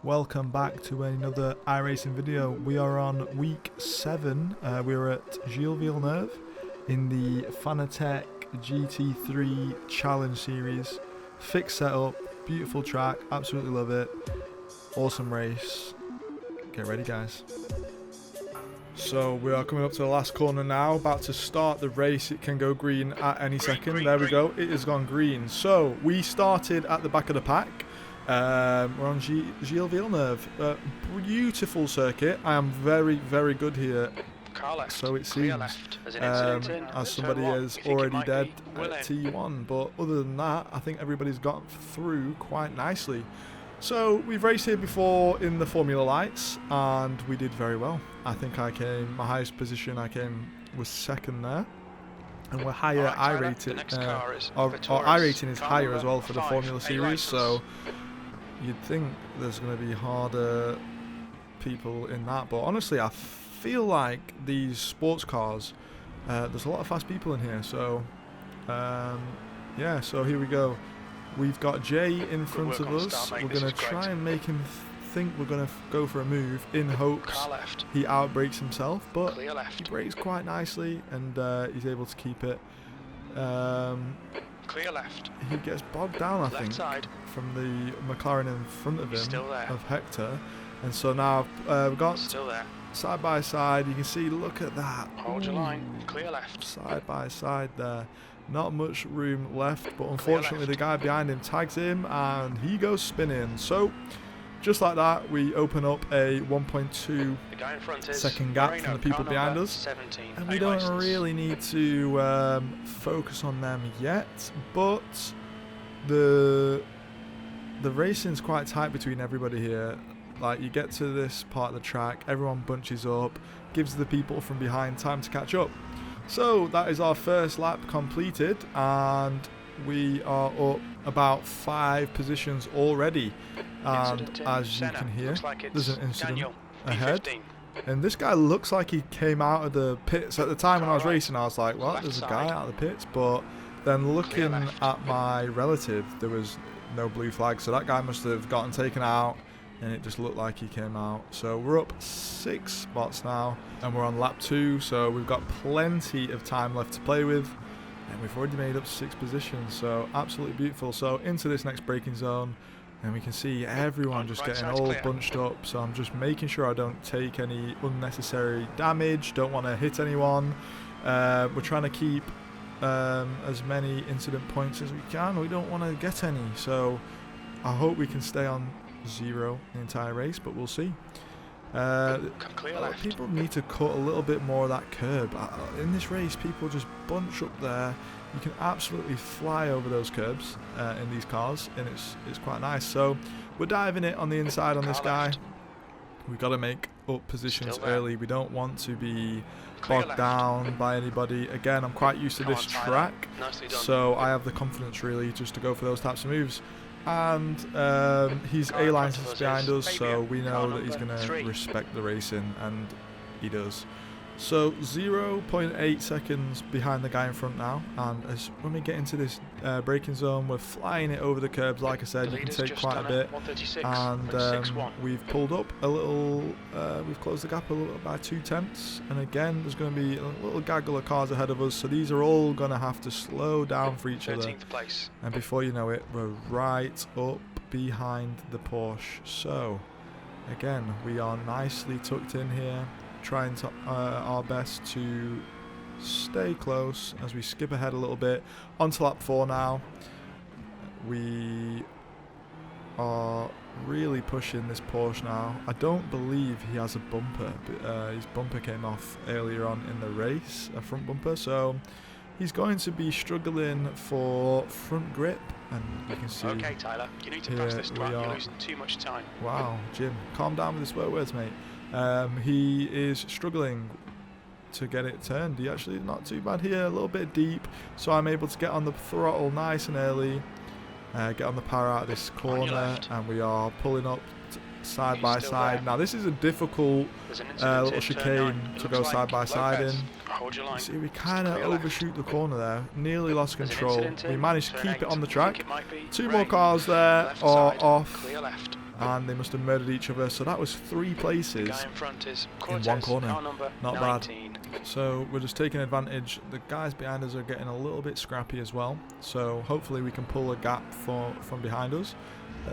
Welcome back to another iRacing video. We are on week 7. We're at Gilles Villeneuve in the Fanatec GT3 Challenge Series. Fixed setup, beautiful track, absolutely love it. Awesome race. Get ready, guys. So we are coming up to the last corner now, about to start the race. It can go green at any second. There we go, it has gone green. So we started at the back of the pack. We're on Gilles Villeneuve. Beautiful circuit. I am very, very good here. So it seems, as somebody is already dead at T1. But other than that, I think everybody's got through quite nicely. So we've raced here before in the Formula Lights, and we did very well. I think my highest position was second there. And we're higher iRated. Our iRating is higher as well for the Formula Series, so you'd think there's going to be harder people in that. But honestly, I feel like these sports cars, there's a lot of fast people in here. So, yeah, so here we go. We've got Jay in front of us. We're going to try and make him think we're going to go for a move in hopes he outbrakes himself, but he brakes quite nicely and he's able to keep it. Clear left. He gets bogged down, I think, from the McLaren in front of him, of Hector. And so now we've got side by side. You can see, look at that. Hold your line. Clear left. Side by side there. Not much room left, but unfortunately the guy behind him tags him and he goes spinning. So just like that, we open up a 1.2 second gap from the people behind us, and we don't really need to focus on them yet, but the racing's quite tight between everybody here. Like, you get to this part of the track, everyone bunches up, gives the people from behind time to catch up. So that is our first lap completed, and we are up about 5 positions already. And as you can hear, there's an incident ahead. And this guy looks like he came out of the pits. At the time when I was racing, I was like, well, there's a guy out of the pits. But then looking at my relative, there was no blue flag. So that guy must have gotten taken out, and it just looked like he came out. So we're up 6 spots now, and we're on lap 2. So we've got plenty of time left to play with. And we've already made up 6 positions, so absolutely beautiful. So into this next braking zone, and we can see everyone just getting all bunched up. So I'm just making sure I don't take any unnecessary damage, don't want to hit anyone. We're trying to keep as many incident points as we can. We don't want to get any, so I hope we can stay on 0 the entire race, but we'll see. People need to cut a little bit more of that curb. In this race, people just bunch up there. You can absolutely fly over those curbs in these cars, and it's quite nice. So we're diving it on the inside on this guy. We've got to make up positions early. We don't want to be bogged down by anybody. Again, I'm quite used to this track, so I have the confidence really just to go for those types of moves. And he's A-lines behind us, so we know that he's going to respect the racing, and he does. So 0.8 seconds behind the guy in front now, and when we get into this braking zone, we're flying it over the curbs. Like I said, you can take quite a bit, and we've pulled up a little, we've closed the gap a little by 2/10, and again there's going to be a little gaggle of cars ahead of us, so these are all going to have to slow down for each other, and before you know it, we're right up behind the Porsche. So again, we are nicely tucked in here, trying to our best to stay close as we skip ahead a little bit. Onto lap 4 now. We are really pushing this Porsche now. I don't believe he has a bumper. His bumper came off earlier on in the race, a front bumper, so he's going to be struggling for front grip. And you can see, okay, Tyler, you need to pass this track. You're losing too much time. Wow, Jim, calm down with the swear words, mate. He is struggling to get it turned. He actually not too bad here, a little bit deep, so I'm able to get on the throttle nice and early, get on the power out of this corner, and we are pulling up side by side. Now this is a difficult little chicane to go side by side in. See, we kind of overshoot the corner there, nearly lost control. We managed to keep it on the track. 2 more cars there are off, and they must have murdered each other. So that was 3 places The guy in front is Cortez, in one corner. car number Not 19. bad. So we're just taking advantage. The guys behind us are getting a little bit scrappy as well. So hopefully we can pull a gap from behind us.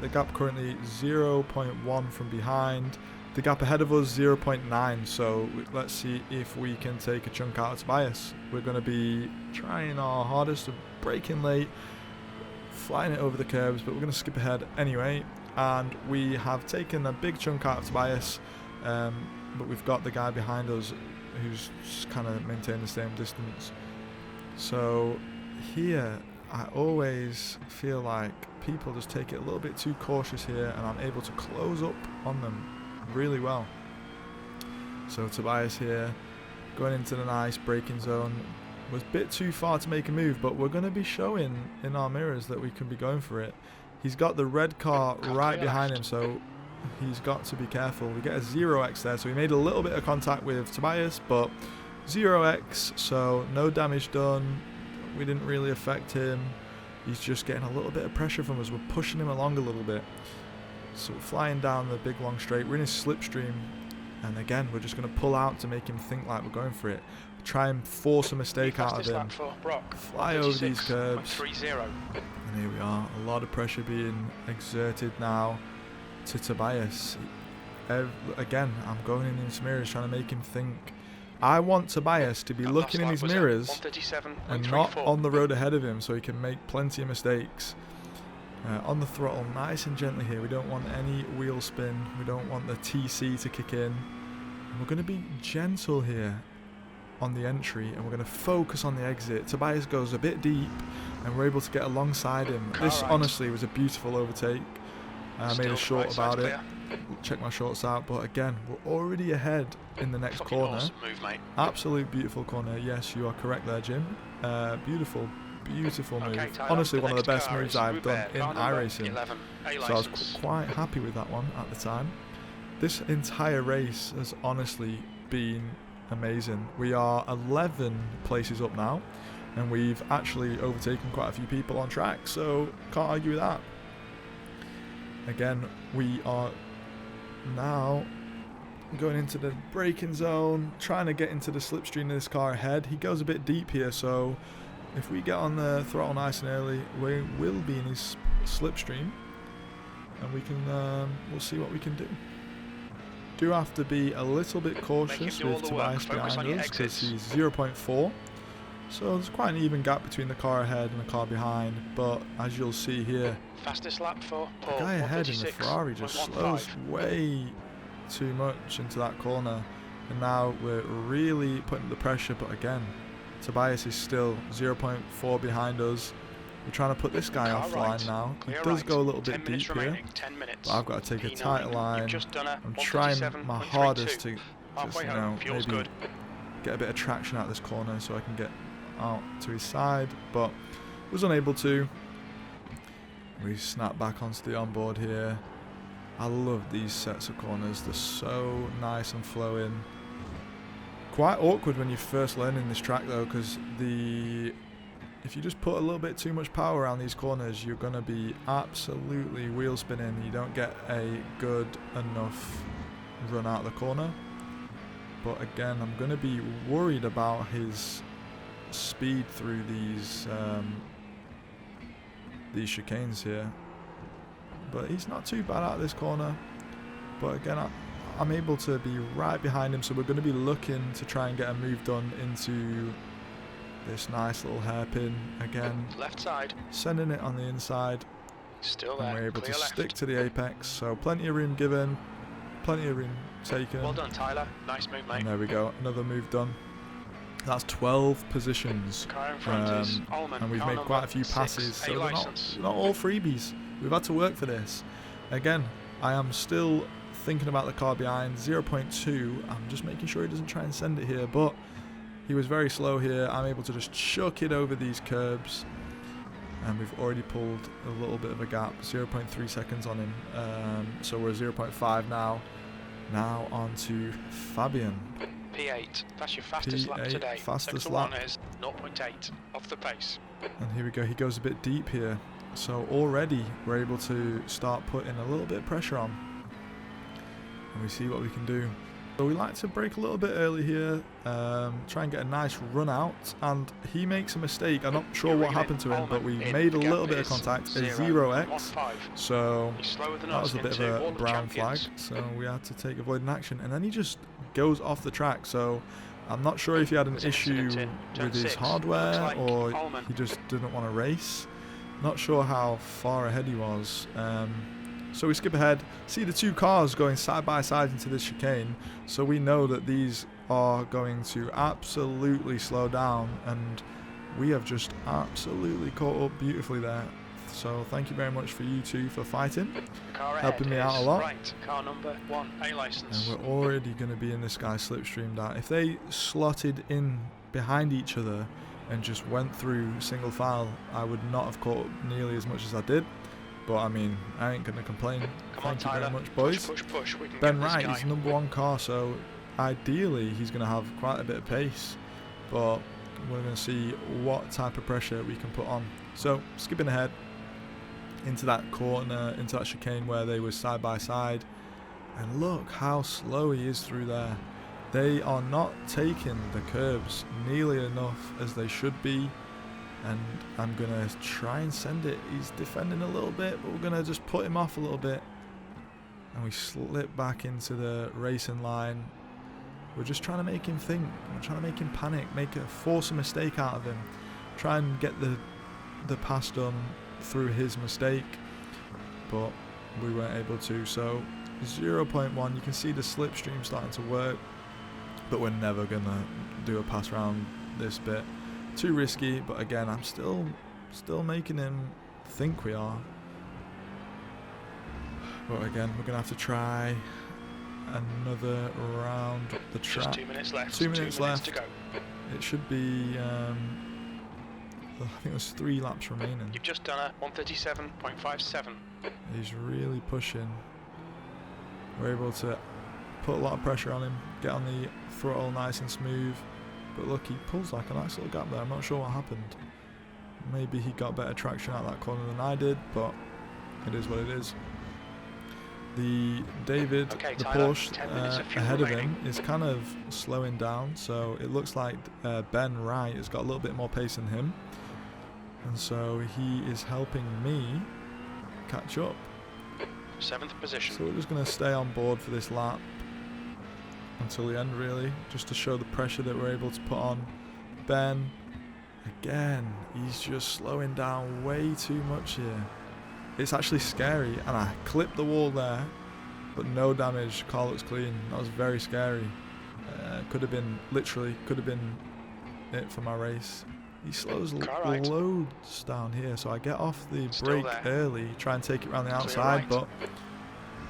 The gap currently 0.1 from behind. The gap ahead of us 0.9. So let's see if we can take a chunk out of Tobias. We're going to be trying our hardest to brake in late, flying it over the curbs, but we're going to skip ahead anyway. And we have taken a big chunk out of Tobias, but we've got the guy behind us who's just kind of maintained the same distance. So here I always feel like people just take it a little bit too cautious here, and I'm able to close up on them really well. So Tobias here going into the nice braking zone. Was a bit too far to make a move, but we're going to be showing in our mirrors that we can be going for it. He's got the red car right behind him, so he's got to be careful. We get a 0x there, so we made a little bit of contact with Tobias, but 0x, so no damage done. We didn't really affect him. He's just getting a little bit of pressure from us. We're pushing him along a little bit. So we're flying down the big long straight. We're in his slipstream, and again, we're just going to pull out to make him think like we're going for it. Try and force a mistake out of him. Fly over these curbs. And here we are. A lot of pressure being exerted now to Tobias. Again, I'm going in his mirrors trying to make him think. I want Tobias to be looking in his mirrors and not on the road ahead of him, so he can make plenty of mistakes. On the throttle, nice and gently here. We don't want any wheel spin. We don't want the TC to kick in. And we're going to be gentle here on the entry, and we're going to focus on the exit. Tobias goes a bit deep, and we're able to get alongside him. This honestly was a beautiful overtake. I made a short about it. Check my shorts out, but again, we're already ahead in the next corner. Awesome move, mate. Absolute beautiful corner. Yes, you are correct there, Jim. Beautiful move. Honestly, one of the best moves I've done in iRacing. So I was quite happy with that one at the time. This entire race has honestly been amazing. We are 11 places up now, and we've actually overtaken quite a few people on track, so can't argue with that. Again, we are now going into the braking zone, trying to get into the slipstream of this car ahead. He goes a bit deep here, so if we get on the throttle nice and early, we will be in his slipstream, and we can we'll see what we can do. Do have to be a little bit cautious with Tobias behind us because he's 0.4, so there's quite an even gap between the car ahead and the car behind. But as you'll see here, fastest lap for Paul, the guy ahead in the Ferrari just slows way too much into that corner, and now we're really putting the pressure. But again, Tobias is still 0.4 behind us. We're trying to put this guy offline now. He does go a little bit deep here, but I've got to take a tighter line. I'm trying my hardest to just, maybe get a bit of traction out of this corner so I can get out to his side, but was unable to. We snap back onto the onboard here. I love these sets of corners. They're so nice and flowing. Quite awkward when you're first learning this track though, because if you just put a little bit too much power around these corners, you're going to be absolutely wheel spinning. You don't get a good enough run out of the corner. But again, I'm going to be worried about his speed through these chicanes here. But he's not too bad out of this corner. But again, I'm able to be right behind him, so we're going to be looking to try and get a move done into this nice little hairpin again. Left side. Sending it on the inside. Still there. And we're able to left. stick to the apex. So plenty of room given. Plenty of room taken. Well done, Tyler. Nice move, mate. And there we go. Another move done. That's 12 positions. Car in front is Ullman, and we've made quite a few passes. So they're not all freebies. We've had to work for this. Again, I am still thinking about the car behind. 0.2. I'm just making sure he doesn't try and send it here. But he was very slow here. I'm able to just chuck it over these curbs. And we've already pulled a little bit of a gap. 0.3 seconds on him. So we're 0.5 now. Now on to Fabian. P8. That's your fastest lap today. Fastest Sector lap. 1 is 0.8 off the pace. And here we go. He goes a bit deep here. So already we're able to start putting a little bit of pressure on, and we see what we can do. So we like to break a little bit early here, try and get a nice run out, and he makes a mistake. I'm not sure what happened to him, but we made a little bit of contact, a 0x, so that was a bit of a brown flag, so we had to take avoiding action, and then he just goes off the track. So I'm not sure if he had an issue with his hardware or he just didn't want to race. Not sure how far ahead he was. So we skip ahead, see the two cars going side by side into this chicane, so we know that these are going to absolutely slow down, and we have just absolutely caught up beautifully there. So thank you very much for you two for fighting, helping me out a lot. Right, car number 1, A license. And we're already going to be in this guy slipstreamed out. If they slotted in behind each other and just went through single file, I would not have caught up nearly as much as I did. But I mean, I ain't going to complain. Thank you very much, boys. Push. We can Ben get this Wright guy. is #1 car, so ideally he's going to have quite a bit of pace. But we're going to see what type of pressure we can put on. So skipping ahead into that corner, into that chicane where they were side by side. And look how slow he is through there. They are not taking the curbs nearly enough as they should be. And I'm going to try and send it. He's defending a little bit, but we're going to just put him off a little bit. And we slip back into the racing line. We're just trying to make him think. We're trying to make him panic, force a mistake out of him. Try and get the pass done through his mistake. But we weren't able to. So 0.1, you can see the slipstream starting to work. But we're never going to do a pass round this bit. Too risky, but again, I'm still making him think we are. But again, we're going to have to try another round up the track. Just 2 minutes left. 2 minutes left. To go. It should be, I think there's 3 laps remaining. You've just done a 137.57. He's really pushing. We're able to put a lot of pressure on him, get on the throttle nice and smooth. But look, he pulls like a nice little gap there. I'm not sure what happened. Maybe he got better traction out that corner than I did, but it is what it is. The David, the Porsche ahead of him is kind of slowing down, so it looks like Ben Wright has got a little bit more pace than him. And so he is helping me catch up. 7th position. So we're just going to stay on board for this lap until the end, really, just to show the pressure that we're able to put on. Ben, again, he's just slowing down way too much here. It's actually scary, and I clipped the wall there, but no damage. Car looks clean. That was very scary. Could have been it for my race. He slows loads down here, so I get off the brake early, try and take it around the outside, but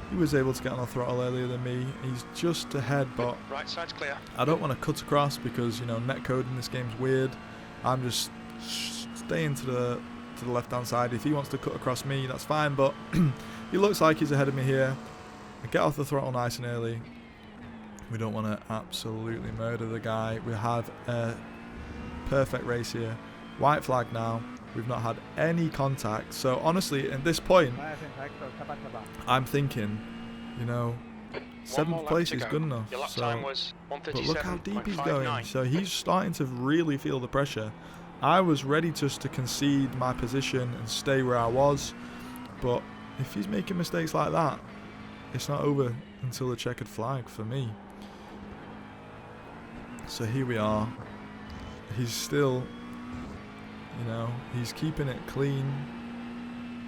he was able to get on the throttle earlier than me. He's just ahead, but right side's clear. I don't want to cut across because, you know, netcode in this game's weird. I'm just staying to the left-hand side. If he wants to cut across me, that's fine, but he looks like he's ahead of me here. I get off the throttle nice and early. We don't want to absolutely murder the guy. We have a perfect race here. White flag now. We've not had any contact. So honestly, at this point, I'm thinking, you know, 7th place is good enough. So, but look how deep he's going. So he's starting to really feel the pressure. I was ready just to concede my position and stay where I was. But if he's making mistakes like that, it's not over until the checkered flag for me. So here we are. He's still, you know, he's keeping it clean.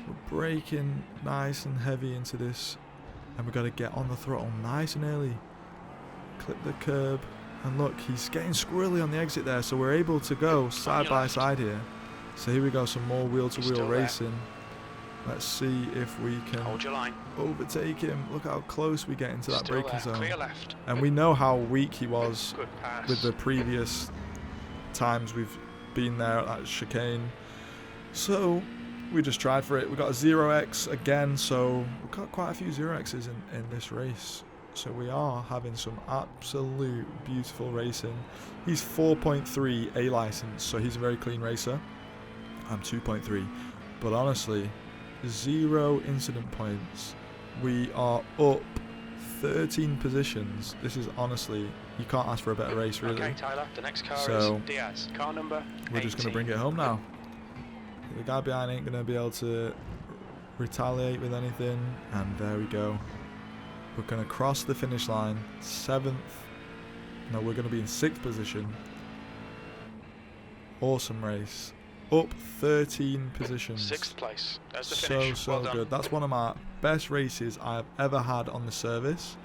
We're braking nice and heavy into this, and we've got to get on the throttle nice and early. Clip the curb, and look, he's getting squirrely on the exit there, so we're able to go side by side here. So here we go, some more wheel-to-wheel racing. Let's see if we can overtake him. Look how close we get into that braking zone. And we know how weak he was with the previous times we've been there at that chicane. So we just tried for it. We got a 0x again, so we've got quite a few 0x's in this race. So we are having some absolute beautiful racing. He's 4.3 A license, so he's a very clean racer. I'm 2.3. But honestly, 0 incident points. We are up 13 positions. This is honestly, you can't ask for a better race, really. Okay, Tyler, the next car So, is Diaz. Car number we're just going to bring it home now. The guy behind ain't going to be able to retaliate with anything. And there we go. We're going to cross the finish line. 7th. No, we're going to be in 6th position. Awesome race. Up 13 positions. 6th place. That's the finish. So well good. That's one of my best races I've ever had on the service.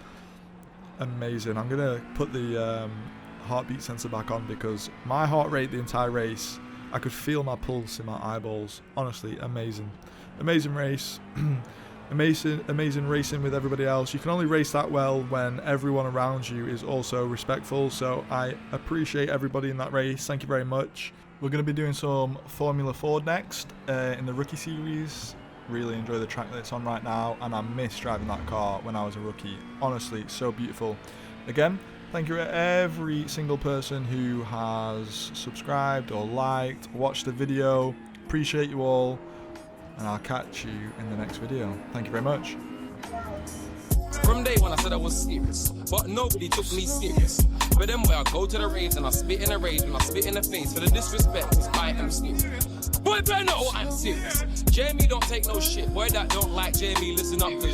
Amazing. I'm going to put the heartbeat sensor back on because my heart rate the entire race, I could feel my pulse in my eyeballs. Honestly, amazing. Amazing race. Amazing racing with everybody else. You can only race that well when everyone around you is also respectful. So I appreciate everybody in that race. Thank you very much. We're going to be doing some Formula 4 next in the rookie series. Really enjoy the track that it's on right now, and I miss driving that car when I was a rookie. Honestly, it's so beautiful. Again, thank you to every single person who has subscribed or liked, watched the video. Appreciate you all, and I'll catch you in the next video. Thank you very much. From day one I said I was serious, but nobody took me serious. But then when I go to the raves and I spit in the rage and I spit in the face for the disrespect, cause I am serious. Boy, better know I'm serious. Jamie don't take no shit. Boy that don't like Jamie, listen up, cause